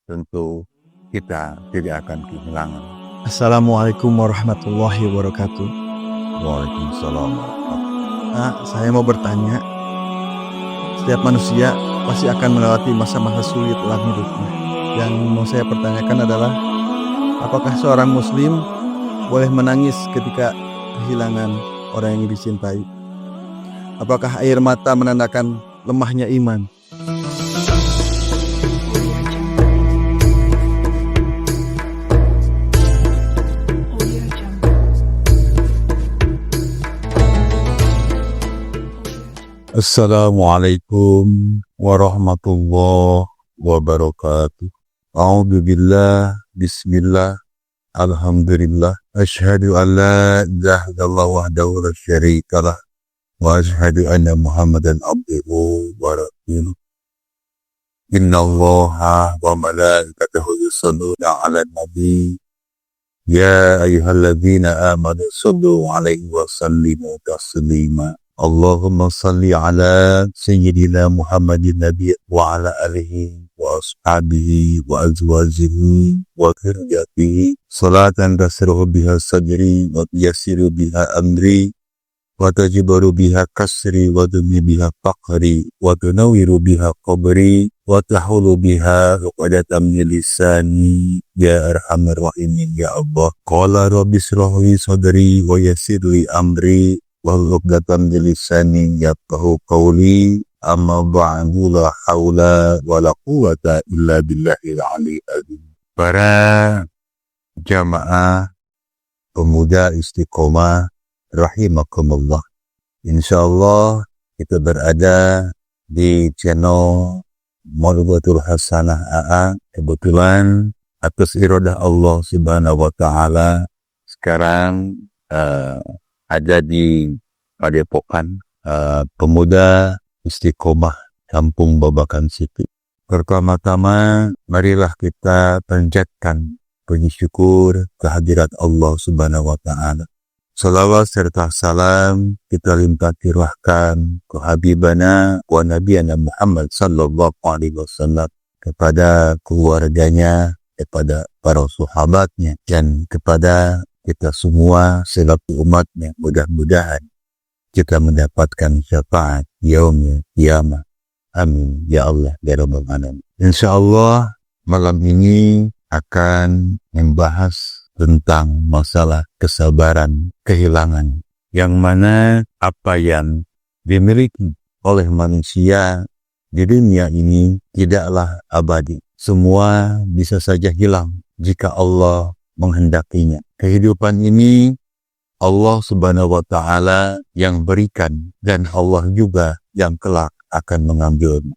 tentu kita tidak akan kehilangan. Assalamualaikum warahmatullahi wabarakatuh. Waalaikumsalam. Saya mau bertanya, setiap manusia pasti akan melewati masa-masa sulit dalam hidupnya. Yang mau saya pertanyakan adalah, apakah seorang muslim boleh menangis ketika kehilangan orang yang dicintai? Apakah air mata menandakan lemahnya iman? Assalamualaikum warahmatullahi wabarakatuh. A'udzu billah, bismillah, alhamdulillah, asyhadu an la ilaha illallah wahdahu la syarikalah wa asyhadu anna Muhammadan abduhu wa rasuluh. Innallaha wa malaikatahu yusholluna 'alan nabi. Ya ayyuhalladzina amanu shallu 'alaihi wa sallimu taslima. Allahumma salli ala sayyidina Muhammadin nabi wa ala alihi wa ashabihi wa azwajihi wa dhurriyyatihi salatan tasrihu biha sadri wa yassiru biha amri wa tajbaru biha kasri wa dumi biha faqri wa tunawiru biha qabri wa tahulu biha uqadatan min lisani ya arhamar rahimin ya Allah. Qala rabbi shrah li sadri wa yassir li amri waluqdatan lisani yafqahu qawli. Amma ba'du, la haula wala quwwata illa billahil aliyyil azim. Para jamaah pemuda istiqomah rahimakumullah, insyaallah kita berada di channel Mauludul Hasanah AA. Kebetulan atas iradah Allah subhanahu wa ta'ala sekarang ada di Padepokan Pemuda Istiqomah Kampung Babakan City. Pertama-tama marilah kita panjatkan puji syukur kehadirat Allah subhanahu wa ta'ala. Salawat serta salam kita limpah curahkan ke Habibana wa Nabiyana Muhammad sallallahu alaihi wasallam, kepada keluarganya, kepada para sahabatnya, dan kepada kita semua selaku umatnya. Mudah-mudahan kita mendapatkan syafaat yaumil qiyamah. Amin ya Allah ya rabbal alamin. Insyaallah malam ini akan membahas tentang masalah kesabaran kehilangan, yang mana apa yang dimiliki oleh manusia di dunia ini tidaklah abadi. Semua bisa saja hilang jika Allah menghendakinya. Kehidupan ini Allah subhanahu wa ta'ala yang berikan, dan Allah juga yang kelak akan mengambilnya.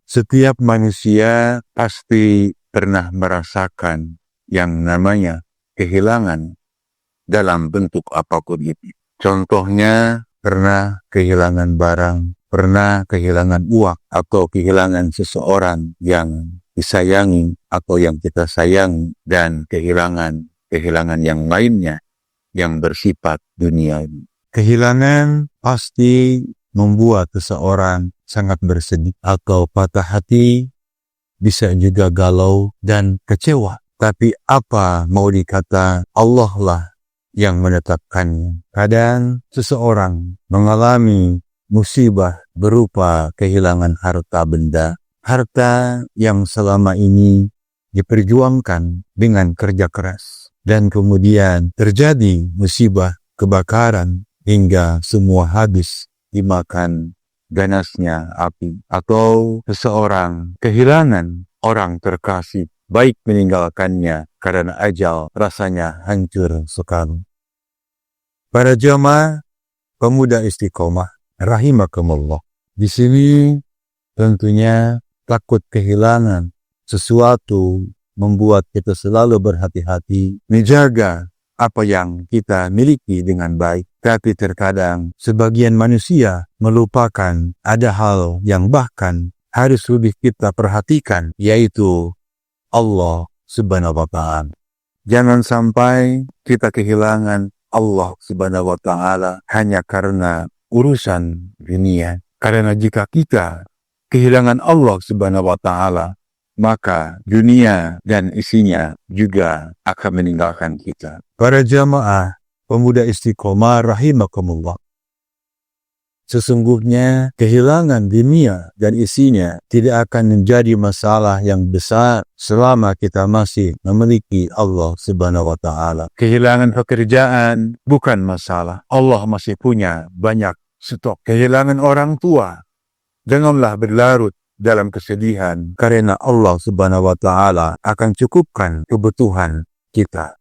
Setiap manusia pasti pernah merasakan yang namanya kehilangan dalam bentuk apapun itu. Contohnya pernah kehilangan barang, pernah kehilangan uang, atau kehilangan seseorang yang disayangi atau yang kita sayangi, dan kehilangan yang lainnya yang bersifat dunia ini. Kehilangan pasti membuat seseorang sangat bersedih atau patah hati, bisa juga galau dan kecewa. Tapi apa mau dikata, Allah lah yang menetapkannya. Kadang seseorang mengalami musibah berupa kehilangan harta benda, harta yang selama ini diperjuangkan dengan kerja keras, dan kemudian terjadi musibah kebakaran hingga semua habis dimakan ganasnya api. Atau seseorang kehilangan orang terkasih, baik meninggalkannya karena ajal, rasanya hancur sekali. Para jamaah pemuda istiqomah rahimakumullah, di sini tentunya takut kehilangan sesuatu membuat kita selalu berhati-hati menjaga apa yang kita miliki dengan baik. Tapi terkadang sebagian manusia melupakan ada hal yang bahkan harus lebih kita perhatikan, yaitu Allah subhanahu wa ta'ala. Jangan sampai kita kehilangan Allah subhanahu wa ta'ala hanya karena urusan dunia. Karena jika kita kehilangan Allah subhanahu wa ta'ala maka dunia dan isinya juga akan meninggalkan kita. Para jamaah pemuda istiqomah rahimakumullah. Sesungguhnya kehilangan dunia dan isinya tidak akan menjadi masalah yang besar selama kita masih memiliki Allah Subhanahu wa Ta'ala. Kehilangan pekerjaan bukan masalah. Allah masih punya banyak stok. Kehilangan orang tua, janganlah berlarut dalam kesedihan karena Allah Subhanahu wa Ta'ala akan cukupkan kebutuhan kita.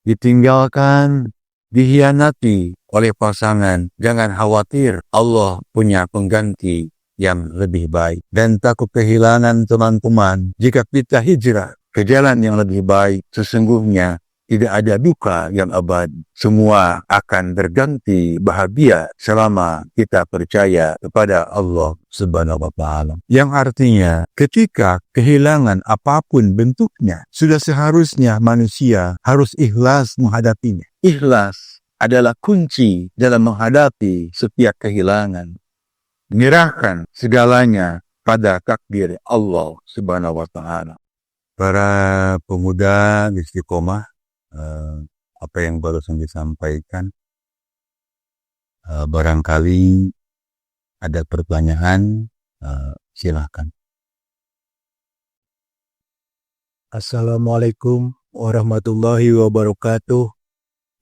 Ditinggalkan, dihianati oleh pasangan, jangan khawatir, Allah punya pengganti yang lebih baik. Dan takut kehilangan teman-teman, jika kita hijrah ke jalan yang lebih baik, sesungguhnya tidak ada duka yang abadi. Semua akan berganti bahagia selama kita percaya kepada Allah Subhanahu wa Ta'ala. Yang artinya ketika kehilangan apapun bentuknya, sudah seharusnya manusia harus ikhlas menghadapinya. Ikhlas adalah kunci dalam menghadapi setiap kehilangan. Menyerahkan segalanya pada takdir Allah Subhanahu wa Ta'ala. Para pemuda istiqomah, apa yang barusan disampaikan, barangkali ada pertanyaan, silahkan. Assalamualaikum warahmatullahi wabarakatuh.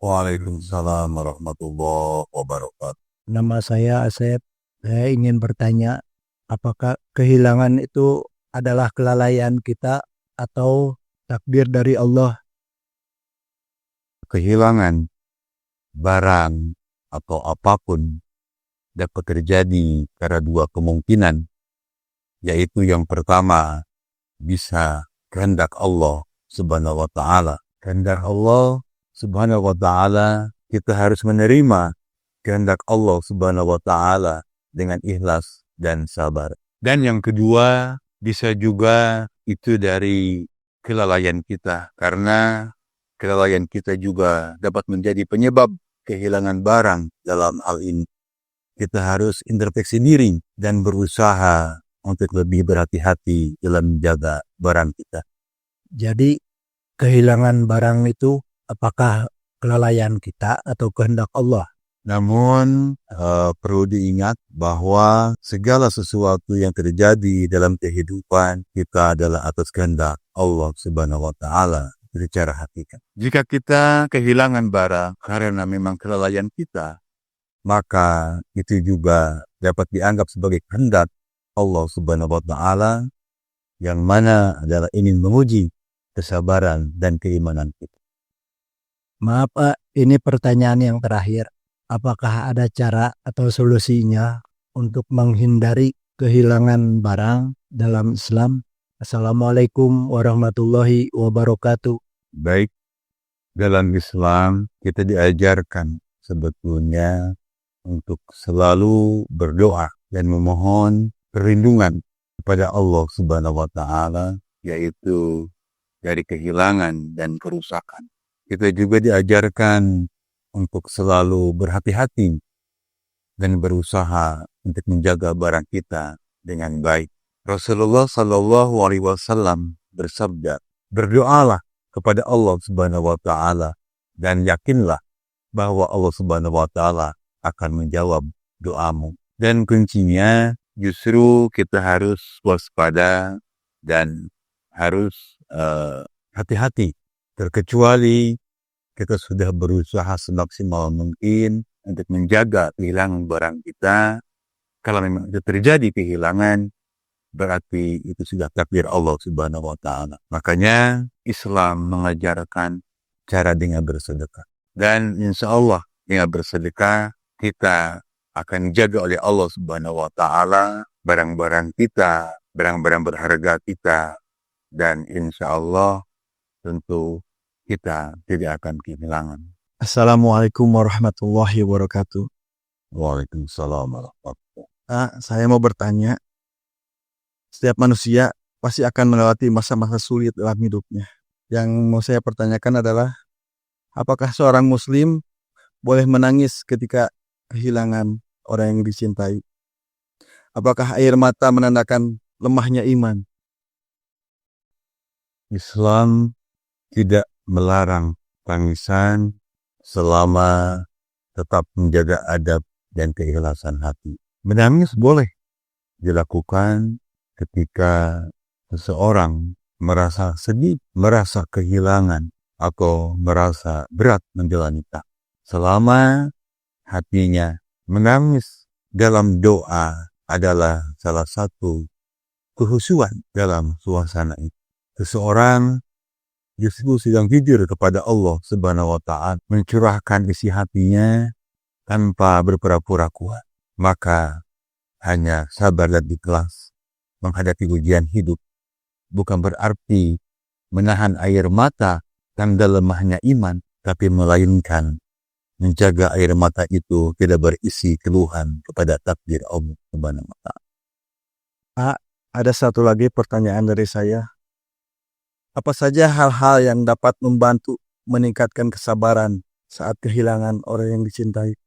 Waalaikumsalam warahmatullahi wabarakatuh. Nama saya Asep. Saya ingin bertanya, apakah kehilangan itu adalah kelalaian kita atau takdir dari Allah? Kehilangan barang atau apapun dapat terjadi karena dua kemungkinan, yaitu yang pertama bisa kehendak Allah Subhanahu wa Ta'ala. Kehendak Allah Subhanahu wa Ta'ala, kita harus menerima kehendak Allah Subhanahu wa Ta'ala dengan ikhlas dan sabar. Dan yang kedua, bisa juga itu dari kelalaian kita, karena kelalaian kita juga dapat menjadi penyebab kehilangan barang. Dalam hal ini kita harus introspeksi diri dan berusaha untuk lebih berhati-hati dalam menjaga barang kita. Jadi kehilangan barang itu apakah kelalaian kita atau kehendak Allah? Namun perlu diingat bahwa segala sesuatu yang terjadi dalam kehidupan kita adalah atas kehendak Allah Subhanahu wa Ta'ala secara hakikat. Jika kita kehilangan barang karena memang kelalaian kita, maka itu juga dapat dianggap sebagai kehendak Allah Subhanahu wa Ta'ala, yang mana adalah ingin menguji kesabaran dan keimanan kita. Maaf Pak, ini pertanyaan yang terakhir. Apakah ada cara atau solusinya untuk menghindari kehilangan barang dalam Islam? Assalamualaikum warahmatullahi wabarakatuh. Baik, dalam Islam kita diajarkan sebetulnya untuk selalu berdoa dan memohon perlindungan kepada Allah Subhanahu wa Ta'ala, yaitu dari kehilangan dan kerusakan. Kita juga diajarkan untuk selalu berhati-hati dan berusaha untuk menjaga barang kita dengan baik. Rasulullah Shallallahu Alaihi Wasallam bersabda, berdoalah kepada Allah Subhanahu wa Ta'ala dan yakinlah bahwa Allah Subhanahu wa Ta'ala akan menjawab doamu. Dan kuncinya justru kita harus waspada dan harus hati-hati, terkecuali kita sudah berusaha semaksimal mungkin untuk menjaga kehilangan barang kita. Kalau memang itu terjadi kehilangan, berarti itu sudah takdir Allah Subhanahu wa Ta'ala. Makanya Islam mengajarkan cara dengan bersedekah. Dan insya Allah dengan bersedekah kita akan dijaga oleh Allah Subhanahu wa Ta'ala barang-barang kita, barang-barang berharga kita, dan insya Allah tentu kita tidak akan kehilangan. Assalamualaikum warahmatullahi wabarakatuh. Waalaikumsalam warahmatullahi wabarakatuh. Saya mau bertanya, setiap manusia pasti akan melewati masa-masa sulit dalam hidupnya. Yang mau saya pertanyakan adalah, apakah seorang muslim boleh menangis ketika kehilangan orang yang dicintai? Apakah air mata menandakan lemahnya iman. Islam tidak melarang tangisan selama tetap menjaga adab dan keikhlasan hati. Menangis boleh dilakukan ketika seseorang merasa sedih, merasa kehilangan, atau merasa berat menjalani tak. Selama hatinya menangis dalam doa adalah salah satu kehusuan dalam suasana itu. Seseorang justru sedang jujur kepada Allah Subhanahu wa Ta'ala, mencurahkan isi hatinya tanpa berpura-pura kuat. Maka hanya sabar dan ikhlas menghadapi ujian hidup bukan berarti menahan air mata tanda lemahnya iman, tapi melainkan menjaga air mata itu tidak berisi keluhan kepada takdir Allah Subhanahu wa Ta'ala. Pak, ada satu lagi pertanyaan dari saya. Apa saja hal-hal yang dapat membantu meningkatkan kesabaran saat kehilangan orang yang dicintai?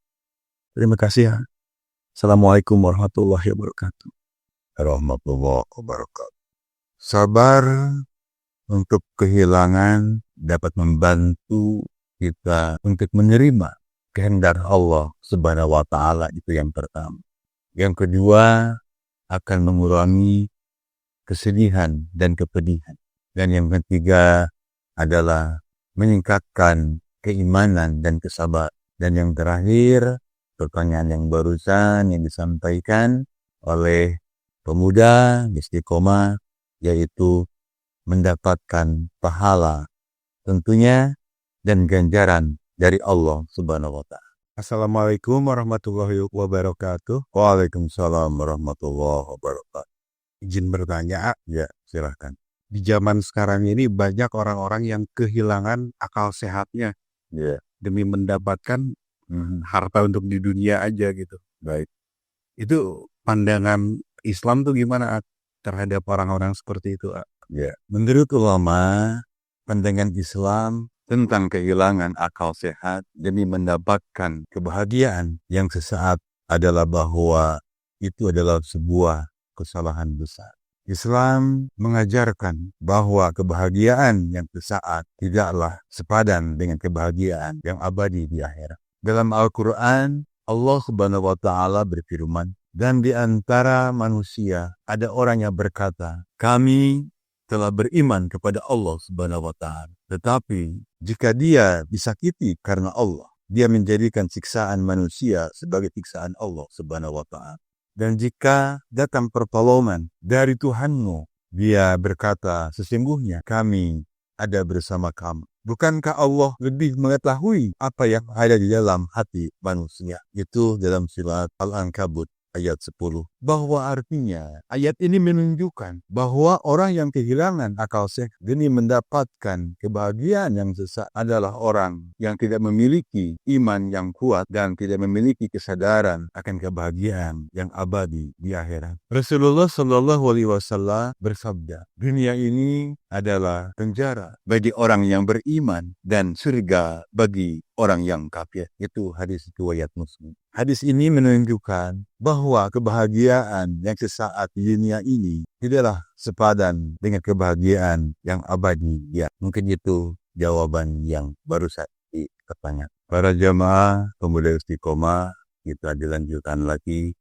Terima kasih ya. Assalamualaikum warahmatullahi wabarakatuh. Warahmatullahi wabarakatuh. Sabar untuk kehilangan dapat membantu kita untuk menerima kehendak Allah Subhanahu wa Ta'ala, itu yang pertama. Yang kedua, akan mengurangi kesedihan dan kepedihan. Dan yang ketiga adalah meningkatkan keimanan dan kesabaran. Dan yang terakhir, pertanyaan yang barusan yang disampaikan oleh pemuda istiqomah, yaitu mendapatkan pahala tentunya dan ganjaran dari Allah Subhanahu wa Ta'ala. Assalamualaikum warahmatullahi wabarakatuh. Waalaikumsalam warahmatullahi wabarakatuh. Izin bertanya, Ya, silahkan. di zaman sekarang ini banyak orang-orang yang kehilangan akal sehatnya Ya. demi mendapatkan harta untuk di dunia aja gitu. Baik. Itu pandangan Islam tuh gimana terhadap orang-orang seperti itu? Ya. Menurut ulama, pandangan Islam tentang kehilangan akal sehat demi mendapatkan kebahagiaan yang sesaat adalah bahwa itu adalah sebuah kesalahan besar. Islam mengajarkan bahwa kebahagiaan yang sesaat tidaklah sepadan dengan kebahagiaan yang abadi di akhirat. Dalam Al-Quran, Allah Subhanahu wa Ta'ala berfirman, dan di antara manusia ada orang yang berkata, kami telah beriman kepada Allah Subhanahu wa Ta'ala. Tetapi jika dia disakiti karena Allah, dia menjadikan siksaan manusia sebagai siksaan Allah Subhanahu wa Ta'ala. Dan jika datang pertolongan dari Tuhanmu, dia berkata, sesungguhnya kami ada bersama kamu. Bukankah Allah lebih mengetahui apa yang ada di dalam hati manusia? Itu dalam surat Al-Ankabut ayat 10. Bahwa artinya ayat ini menunjukkan bahwa orang yang kehilangan akal sehat demi mendapatkan kebahagiaan yang sesaat adalah orang yang tidak memiliki iman yang kuat dan tidak memiliki kesadaran akan kebahagiaan yang abadi di akhirat. Rasulullah Shallallahu Alaihi Wasallam bersabda, dunia ini adalah penjara bagi orang yang beriman dan surga bagi orang yang kafir. Itu hadis riwayat Muslim. Hadis ini menunjukkan bahwa kebahagiaan yang sesaat di dunia ini tidaklah sepadan dengan kebahagiaan yang abadi. Ya, mungkin itu jawaban yang baru saja dipertanyakan. Para jamaah pemuda istiqomah, kita dilanjutkan lagi.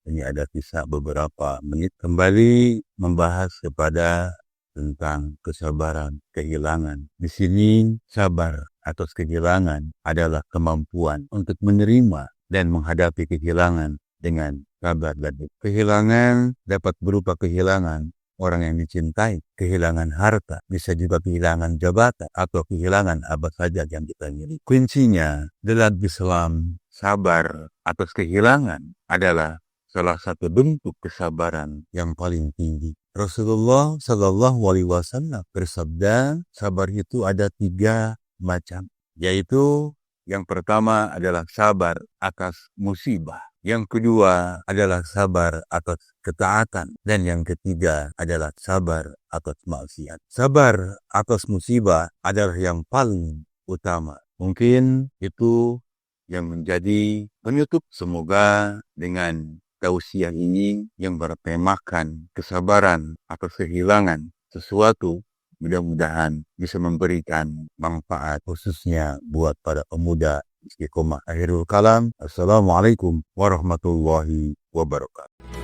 Ini ada sisa beberapa menit kembali membahas kepada tentang kesabaran, kehilangan. Di sini sabar atas kehilangan adalah kemampuan untuk menerima dan menghadapi kehilangan dengan sabar dan ikhlas. Kehilangan dapat berupa kehilangan orang yang dicintai, kehilangan harta, bisa juga kehilangan jabatan atau kehilangan apa saja yang kita miliki. Kuncinya dalam Islam, sabar atas kehilangan adalah salah satu bentuk kesabaran yang paling tinggi. Rasulullah Shallallahu Alaihi Wasallam bersabda, sabar itu ada 3 macam, yaitu yang pertama adalah sabar atas musibah, yang kedua adalah sabar atas ketaatan, dan yang ketiga adalah sabar atas maksiat. Sabar atas musibah adalah yang paling utama. Mungkin itu yang menjadi penutup. Semoga dengan tausiah ini yang bertemakan kesabaran atas kehilangan sesuatu, mudah-mudahan bisa memberikan manfaat khususnya buat para pemuda istiqomah. Akhirul kalam. Assalamualaikum warahmatullahi wabarakatuh.